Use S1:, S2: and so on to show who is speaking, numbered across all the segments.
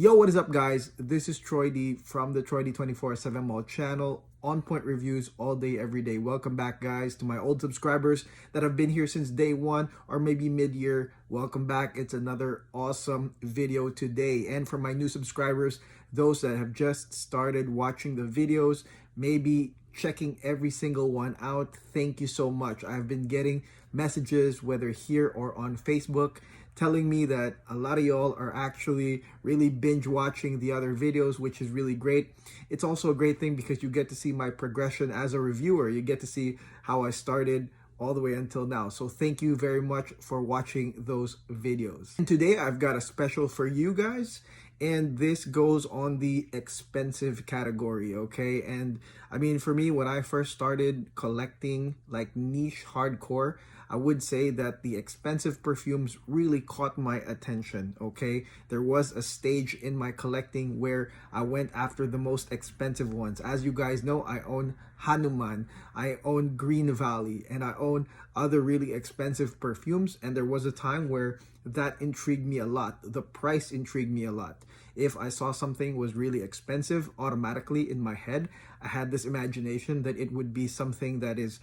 S1: Yo, what is up, guys? This is Troy D from the Troy D 24/7 Mall channel. On point reviews all day, every day. Welcome back, guys, to my old subscribers that have been here since day one or maybe mid-year. Welcome back. It's another awesome video today. And for my new subscribers, those that have just started watching the videos, maybe checking every single one out, thank you so much. I've been getting messages, whether here or on Facebook, telling me that a lot of y'all are actually really binge watching the other videos, which is really great. It's also a great thing because you get to see my progression as a reviewer. You get to see how I started all the way until now. So thank you very much for watching those videos. And today I've got a special for you guys, and this goes on the expensive category, okay? And I mean, for me, when I first started collecting like niche hardcore, I would say that the expensive perfumes really caught my attention, okay? There was a stage in my collecting where I went after the most expensive ones. As you guys know, I own Hanuman, I own Green Valley, and I own other really expensive perfumes. And there was a time where that intrigued me a lot. The price intrigued me a lot. If I saw something was really expensive, automatically in my head, I had this imagination that it would be something that is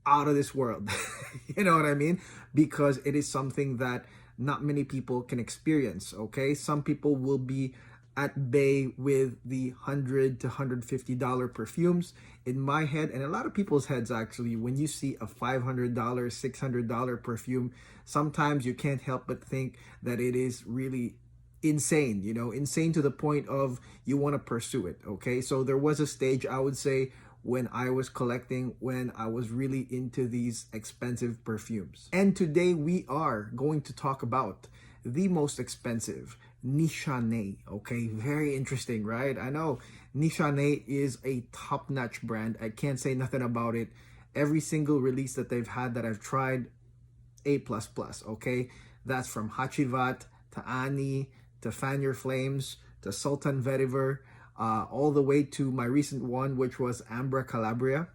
S1: out of this world. You know what I mean? Because it is something that not many people can experience, okay? Some people will be at bay with the $100 to $150 perfumes. In my head, and a lot of people's heads actually, when you see a $500, $600 perfume, sometimes you can't help but think that it is really insane, you know, insane to the point of you want to pursue it, okay? So there was a stage, I would say, when I was collecting, when I was really into these expensive perfumes. And today we are going to talk about the most expensive, Nishane, okay? Very interesting, right? I know Nishane is a top-notch brand. I can't say nothing about it. Every single release that they've had that I've tried, A++, okay? That's from Hachivat to Ani to Fan Your Flames to Sultan Vetiver, all the way to my recent one, which was Ambra Calabria.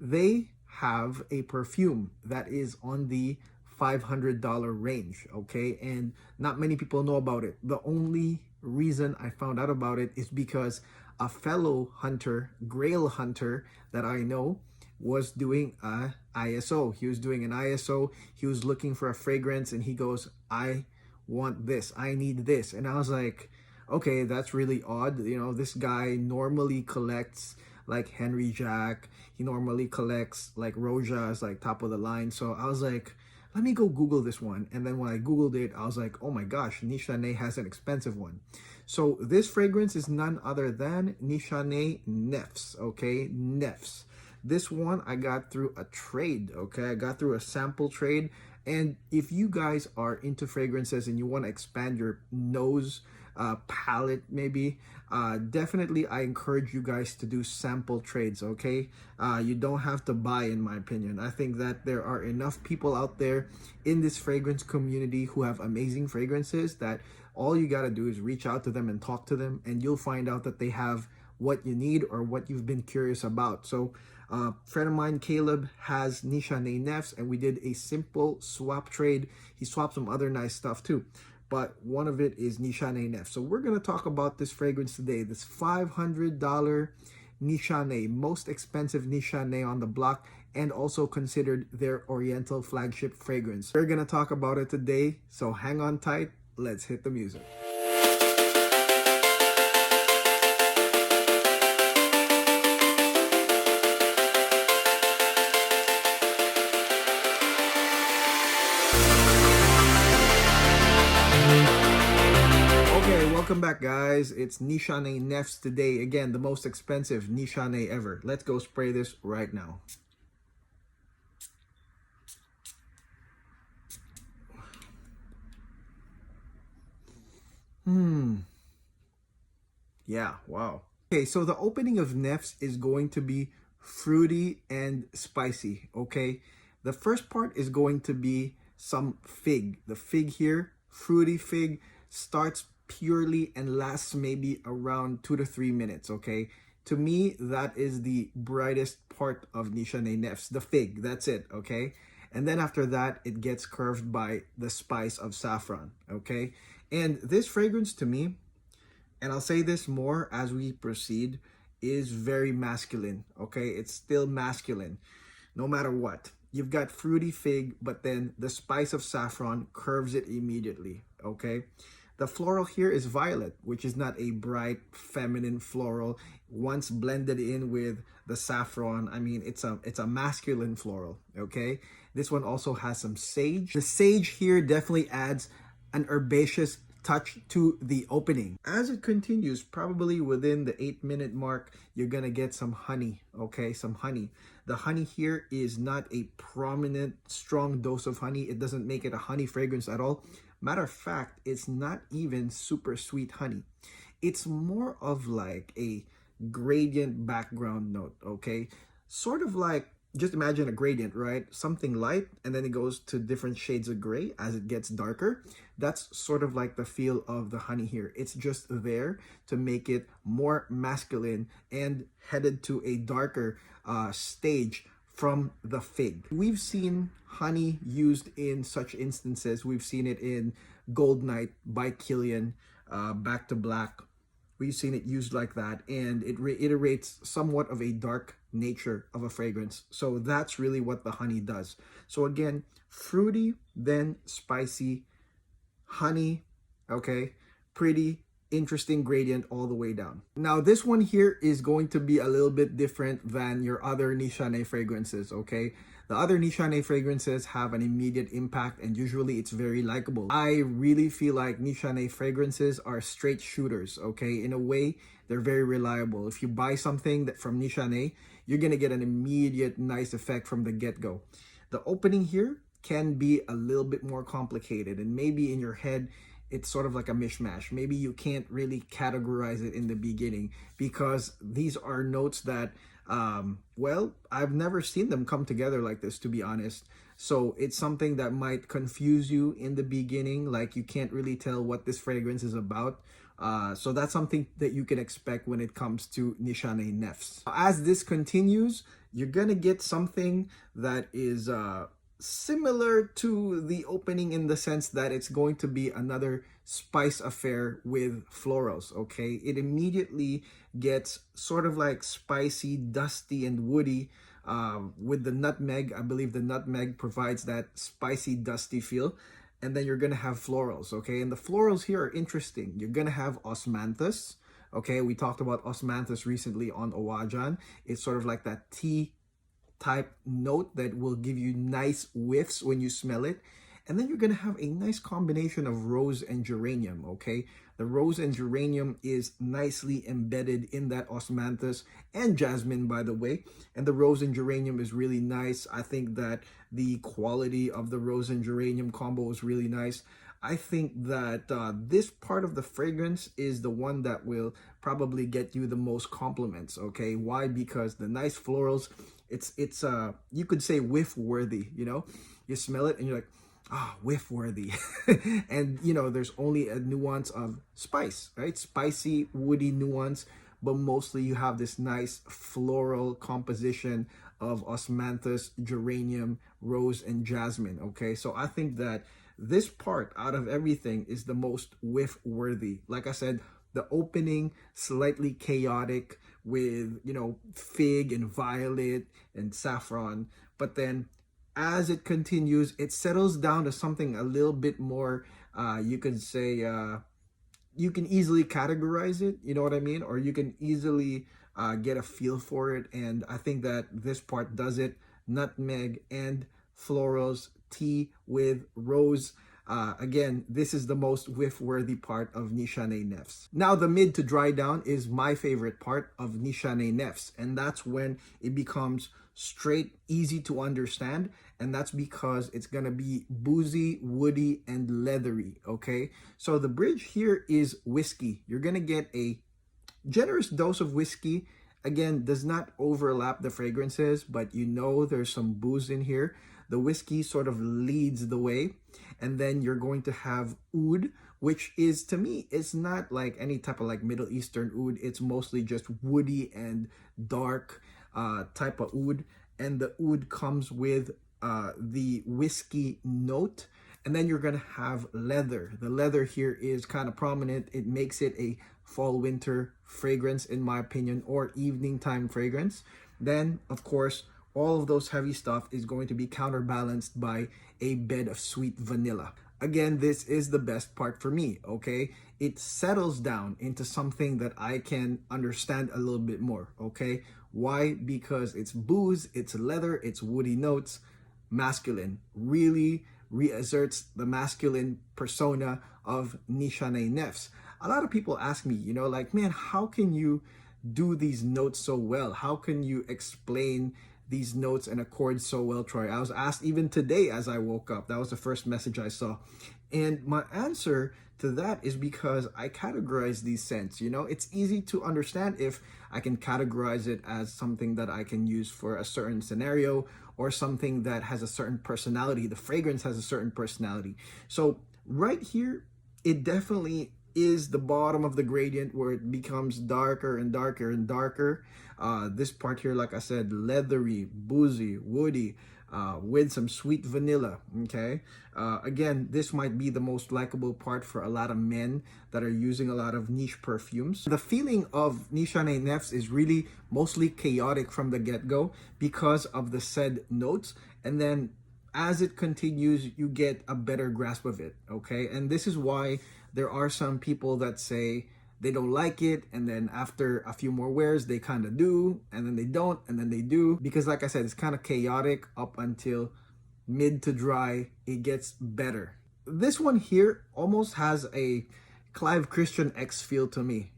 S1: They have a perfume that is on the $500 range, okay? And not many people know about it. The only reason I found out about it is because a fellow hunter, grail hunter that I know, was doing a ISO. He was doing an ISO. He was looking for a fragrance and he goes, I want this, I need this. And I was like, okay, that's really odd. You know, this guy normally collects like Henry Jack. He normally collects like Roja as like top of the line. So I was like, let me go Google this one. And then when I Googled it, I was like, oh my gosh, Nishane has an expensive one. So this fragrance is none other than Nishane Nefs, okay? Nefs. This one I got through a trade, okay? I got through a sample trade. And if you guys are into fragrances and you want to expand your nose palette, maybe, definitely I encourage you guys to do sample trades, okay? You don't have to buy, in my opinion. I think that there are enough people out there in this fragrance community who have amazing fragrances that all you got to do is reach out to them and talk to them, and you'll find out that they have what you need or what you've been curious about. So friend of mine, Caleb, has Nishane Nefs, and we did a simple swap trade. He swapped some other nice stuff too, but one of it is Nishane Nefs. So we're going to talk about this fragrance today, this $500 Nishane, most expensive Nishane on the block, and also considered their oriental flagship fragrance. We're going to talk about it today, so hang on tight. Let's hit the music. Welcome back, guys. It's Nishane Nefs today. Again, the most expensive Nishane ever. Let's go spray this right now. Yeah, wow. Okay, so the opening of Nefs is going to be fruity and spicy, okay? The first part is going to be some fig. The fig here, fruity fig, starts purely and lasts maybe around 2 to 3 minutes, okay? To me, that is the brightest part of Nishane Nefs, the fig, that's it, okay? And then after that, it gets curved by the spice of saffron, okay? And this fragrance to me and I'll say this more as we proceed, is very masculine, okay? It's still masculine, no matter what. You've got fruity fig, but then the spice of saffron curves it immediately, okay? The floral here is violet, which is not a bright feminine floral. Once blended in with the saffron, I mean, it's a masculine floral, okay? This one also has some sage. The sage here definitely adds an herbaceous touch to the opening. As it continues, probably within the 8-minute mark, you're gonna get some honey, okay? Some honey. The honey here is not a prominent, strong dose of honey. It doesn't make it a honey fragrance at all. Matter of fact, it's not even super sweet honey. It's more of like a gradient background note, okay? Sort of like, just imagine a gradient, right? Something light, and then it goes to different shades of gray as it gets darker. That's sort of like the feel of the honey here. It's just there to make it more masculine and headed to a darker stage from the fig. We've seen honey used in such instances. We've seen it in Gold Night by Killian, Back to Black. We've seen it used like that, and it reiterates somewhat of a dark nature of a fragrance. So that's really what the honey does. So again, fruity, then spicy, honey, okay, pretty, interesting gradient all the way down. Now this one here is going to be a little bit different than your other Nishane fragrances, okay? The other Nishane fragrances have an immediate impact, and usually it's very likable. I really feel like Nishane fragrances are straight shooters, okay? In a way, they're very reliable. If you buy something from Nishane, you're gonna get an immediate nice effect from the get-go. The opening here can be a little bit more complicated, and maybe in your head, it's sort of like a mishmash. Maybe you can't really categorize it in the beginning because these are notes that well, I've never seen them come together like this, to be honest. So it's something that might confuse you in the beginning, like you can't really tell what this fragrance is about. So that's something that you can expect when it comes to Nishane Nefs. As this continues, you're gonna get something that is similar to the opening in the sense that it's going to be another spice affair with florals, okay? It immediately gets sort of like spicy, dusty, and woody with the nutmeg. I believe the nutmeg provides that spicy, dusty feel. And then you're gonna have florals, okay? And the florals here are interesting. You're gonna have osmanthus, okay? We talked about osmanthus recently on Owajan. It's sort of like that tea type note that will give you nice whiffs when you smell it. And then you're gonna have a nice combination of rose and geranium, okay? The rose and geranium is nicely embedded in that osmanthus and jasmine, by the way. And the rose and geranium is really nice. I think that the quality of the rose and geranium combo is really nice. I think that this part of the fragrance is the one that will probably get you the most compliments, okay? Why? Because the nice florals, it's you could say whiff worthy, you know? You smell it and you're like, ah, whiff worthy. And you know, there's only a nuance of spice, right? Spicy, woody nuance, but mostly you have this nice floral composition of osmanthus, geranium, rose, and jasmine, okay? So I think that this part out of everything is the most whiff worthy. Like I said, the opening slightly chaotic with, you know, fig and violet and saffron, but then as it continues, it settles down to something a little bit more, you could say, you can easily categorize it, you know what I mean? Or you can easily get a feel for it. And I think that this part does it. Nutmeg and florals, tea with rose. Again, this is the most whiff-worthy part of Nishane Nefs. Now, the mid to dry down is my favorite part of Nishane Nefs, and that's when it becomes straight, easy to understand, and that's because it's gonna be boozy, woody, and leathery, okay? So the bridge here is whiskey. You're gonna get a generous dose of whiskey. Again, does not overlap the fragrances, but you know there's some booze in here. The whiskey sort of leads the way. And then you're going to have oud, which is, to me, it's not like any type of like Middle Eastern oud. It's mostly just woody and dark type of oud. And the oud comes with the whiskey note. And then you're gonna have leather. The leather here is kind of prominent. It makes it a fall winter fragrance, in my opinion, or evening time fragrance. Then, of course, all of those heavy stuff is going to be counterbalanced by a bed of sweet vanilla. Again, this is the best part for me, okay? It settles down into something that I can understand a little bit more, okay? Why? Because it's booze, it's leather, it's woody notes, masculine. Really reasserts the masculine persona of Nishane Nefs. A lot of people ask me, like, man, how can you do these notes so well? How can you explain these notes and accords so well, Troy? I was asked even today as I woke up. That was the first message I saw. And my answer to that is because I categorize these scents. It's easy to understand if I can categorize it as something that I can use for a certain scenario or something that has a certain personality. The fragrance has a certain personality. So right here, it definitely is the bottom of the gradient where it becomes darker and darker and darker. This part here, like I said, leathery, boozy, woody, with some sweet vanilla, okay? Again, this might be the most likable part for a lot of men that are using a lot of niche perfumes. The feeling of Nishane Nefs is really mostly chaotic from the get-go because of the said notes. And then as it continues, you get a better grasp of it, okay? And this is why there are some people that say they don't like it, and then after a few more wears, they kind of do, and then they don't, and then they do. Because like I said, it's kind of chaotic up until mid to dry. It gets better. This one here almost has a Clive Christian X feel to me,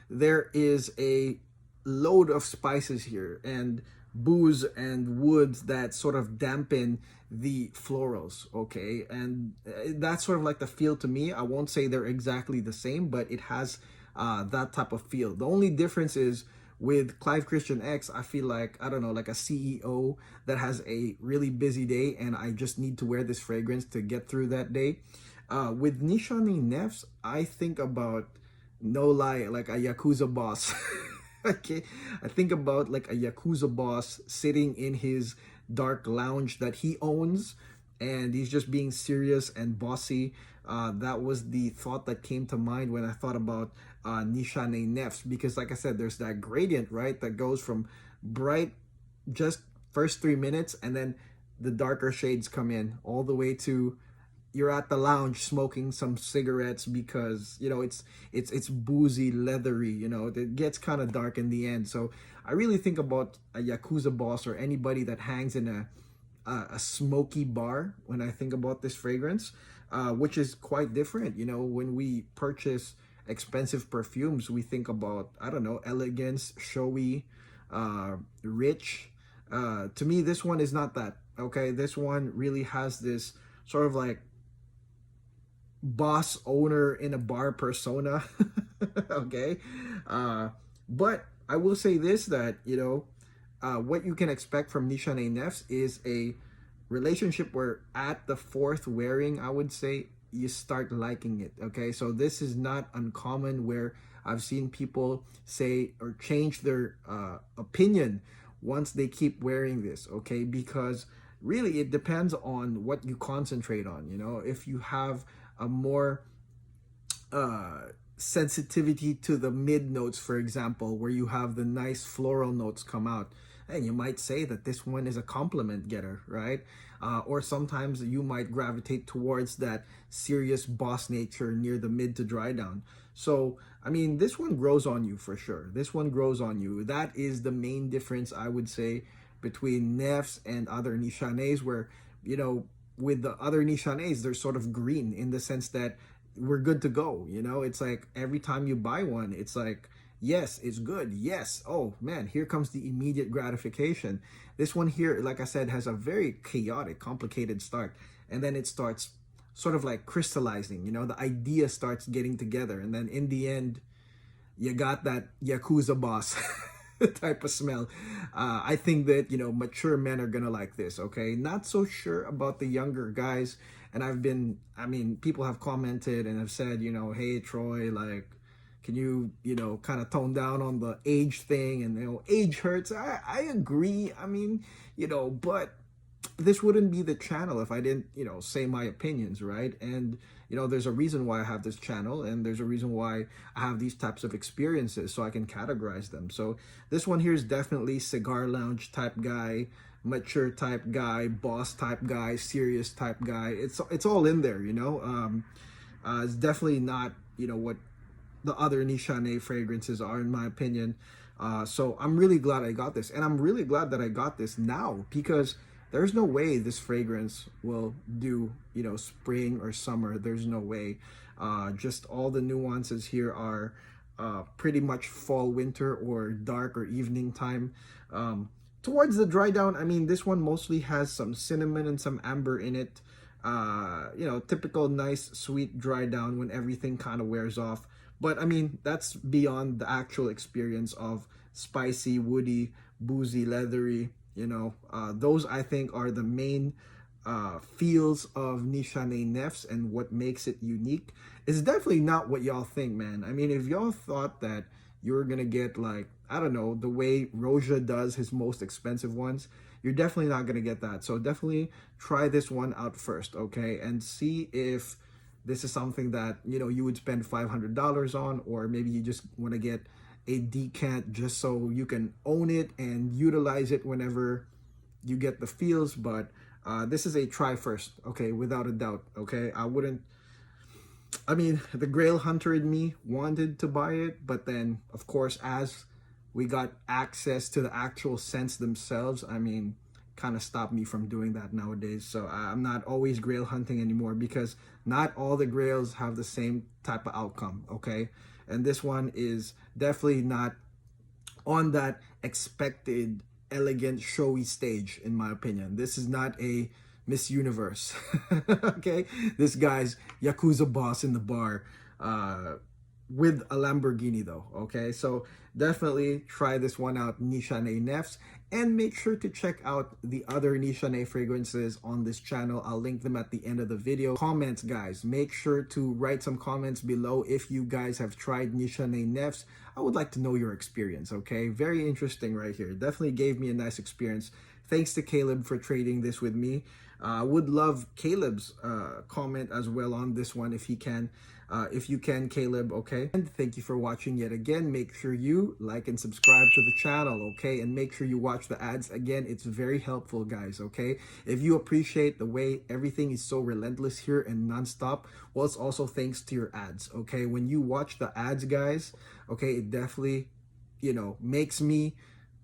S1: There is a load of spices here and booze and woods that sort of dampen the florals, okay? And that's sort of like the feel to me. I won't say they're exactly the same, but it has that type of feel. The only difference is with Clive Christian X, I feel like, I don't know, like a CEO that has a really busy day and I just need to wear this fragrance to get through that day. With Nishane Nefs, I think about, no lie, like a Yakuza boss. Okay, I think about like a Yakuza boss sitting in his dark lounge that he owns, and he's just being serious and bossy. That was the thought that came to mind when I thought about Nishane Nefs, because like I said, there's that gradient, right, that goes from bright, just first 3 minutes, and then the darker shades come in all the way to you're at the lounge smoking some cigarettes because it's boozy, leathery, it gets kind of dark in the end. So I really think about a Yakuza boss or anybody that hangs in a smoky bar when I think about this fragrance, which is quite different. When we purchase expensive perfumes, we think about, I don't know, elegance, showy, rich. To me, this one is not that, okay? This one really has this sort of like boss owner in a bar persona. Okay, but I will say this, that what you can expect from Nishane Nefs is a relationship where at the fourth wearing, I would say, you start liking it. Okay, so this is not uncommon where I've seen people say or change their opinion once they keep wearing this, okay? Because really it depends on what you concentrate on. If you have a more sensitivity to the mid notes, for example, where you have the nice floral notes come out, and you might say that this one is a compliment getter, right? Or sometimes you might gravitate towards that serious boss nature near the mid to dry down. So, I mean, this one grows on you for sure. This one grows on you. That is the main difference, I would say, between Nefs and other Nishanes, where, with the other Nishanes, they're sort of green in the sense that we're good to go. It's like every time you buy one, it's like, yes, it's good. Yes. Oh man, here comes the immediate gratification. This one here, like I said, has a very chaotic, complicated start. And then it starts sort of like crystallizing, the idea starts getting together. And then in the end, you got that Yakuza boss type of smell. I think that, mature men are gonna like this, okay? Not so sure about the younger guys. And people have commented and have said, hey, Troy, like, can you, kind of tone down on the age thing? And, age hurts. I agree. But this wouldn't be the channel if I didn't, say my opinions, right? And, there's a reason why I have this channel, and there's a reason why I have these types of experiences, so I can categorize them. So this one here is definitely cigar lounge type guy, mature type guy, boss type guy, serious type guy. It's all in there, It's definitely not, what the other Nishane fragrances are, in my opinion. So I'm really glad I got this, and I'm really glad that I got this now, because there's no way this fragrance will do, spring or summer. There's no way. Just all the nuances here are pretty much fall, winter, or dark or evening time. Towards the dry down, I mean, this one mostly has some cinnamon and some amber in it. Typical nice sweet dry down when everything kind of wears off. But I mean, that's beyond the actual experience of spicy, woody, boozy, leathery. Those I think are the main feels of Nishane Nefs, and what makes it unique. It's definitely not what y'all think, man. I mean, if y'all thought that you were gonna get, like, I don't know, the way Roja does his most expensive ones, you're definitely not gonna get that. So definitely try this one out first, okay? And see if this is something that, you would spend $500 on, or maybe you just want to get a decant just so you can own it and utilize it whenever you get the feels. But this is a try first, okay, without a doubt, okay? I mean, the Grail Hunter in me wanted to buy it, but then, of course, as we got access to the actual scents themselves, I mean, kind of stopped me from doing that nowadays. So I'm not always Grail hunting anymore, because not all the Grails have the same type of outcome, okay? And this one is definitely not on that expected, elegant, showy stage, in my opinion. This is not a Miss Universe, okay? This guy's Yakuza boss in the bar, with a Lamborghini though, okay? So definitely try this one out, Nishane Nefs, and make sure to check out the other Nishane fragrances on this channel. I'll link them at the end of the video. Comments, guys, make sure to write some comments below if you guys have tried Nishane Nefs. I would like to know your experience, okay? Very interesting right here. Definitely gave me a nice experience. Thanks to Caleb for trading this with me. I would love Caleb's comment as well on this one if he can. If you can, Caleb, okay? And thank you for watching yet again. Make sure you like and subscribe to the channel, okay? And make sure you watch the ads. Again, it's very helpful, guys, okay? If you appreciate the way everything is so relentless here and nonstop, well, it's also thanks to your ads, okay? When you watch the ads, guys, okay, it definitely, makes me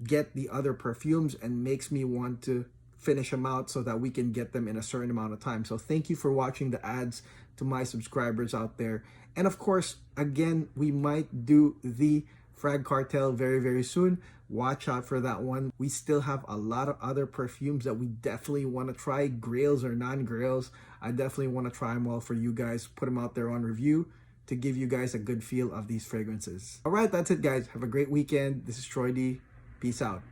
S1: get the other perfumes and makes me want to finish them out so that we can get them in a certain amount of time. So thank you for watching the ads to my subscribers out there. And of course, again, we might do the Frag Cartel very, very soon. Watch out for that one. We still have a lot of other perfumes that we definitely want to try, grails or non-grails. I definitely want to try them all for you guys, put them out there on review to give you guys a good feel of these fragrances. All right, that's it, guys. Have a great weekend. This is Troy D. Peace out.